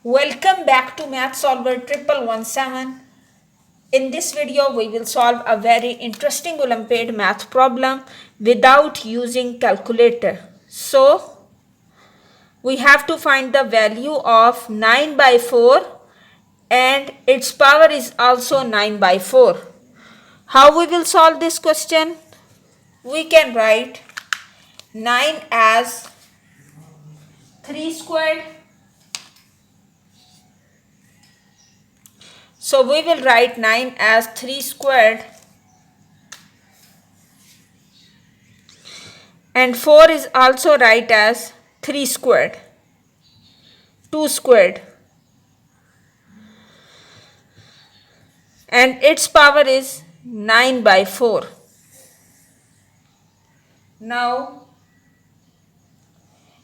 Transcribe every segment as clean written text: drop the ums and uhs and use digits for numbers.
Welcome back to Math Solver 1117. In this video, we will solve a very interesting Olympiad math problem without using calculator. So, we have to find the value of 9 by 4 and its power is also 9 by 4. How we will solve this question? We can write 9 as 3 squared. So we will write 9 as 3 squared and 4 is also write as 3 squared, 2 squared, and its power is 9 by 4. Now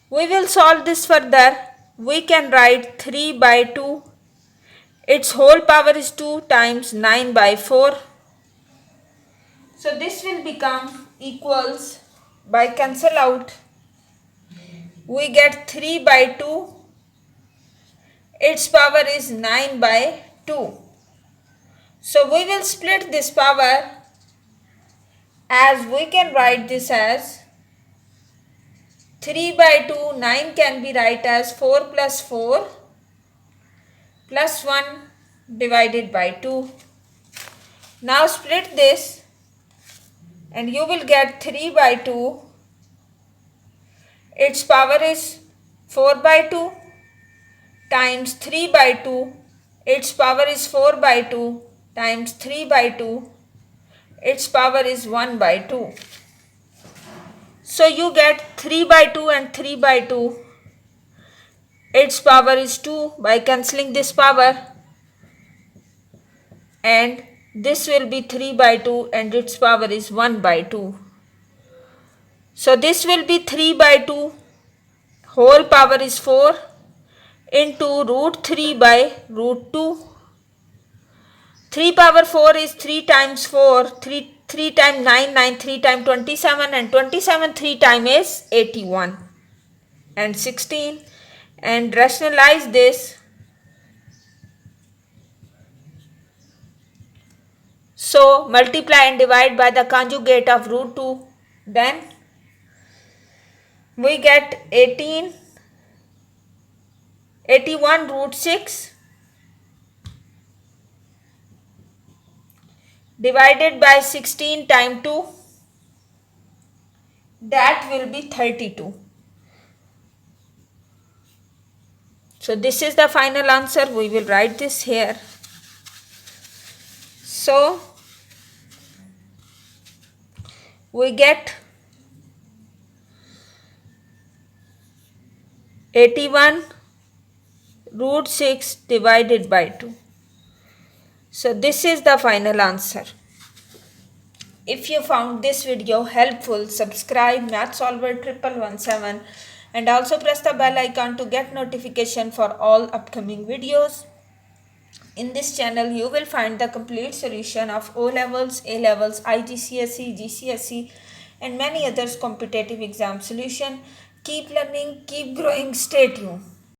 we will solve this further. We can write 3 by 2. Its whole power is 2 times 9 by 4. So this will become equals, by cancel out, we get 3 by 2. Its power is 9 by 2. So we will split this power as we can write this as 3 by 2, 9 can be write as 4 plus 4 plus 1 divided by 2. Now split this and you will get 3 by 2. Its power is 4 by 2 times 3 by 2. Its power is 4 by 2 times 3 by 2. Its power is 1 by 2. So you get 3 by 2 and 3 by 2. Its power is 2 by cancelling this power. And this will be 3 by 2 and its power is 1 by 2. So this will be 3 by 2. Whole power is 4 into root 3 by root 2. 3 power 4 is 3 times 4. 3 times 9, 9, 3 times 27 and 27 3 times is 81 and 16. And rationalize this. So multiply and divide by the conjugate of root 2. Then we get 81 root 6 divided by 16 times 2. That will be 32. So this is the final answer. We will write this here. So we get 81 root 6 divided by 2. So this is the final answer. If you found this video helpful, subscribe Math Solver 1117 and also press the bell icon to get notification for all upcoming videos. In this channel, you will find the complete solution of O levels, A levels, IGCSE, GCSE and many others competitive exam solution. Keep learning, keep growing, stay tuned.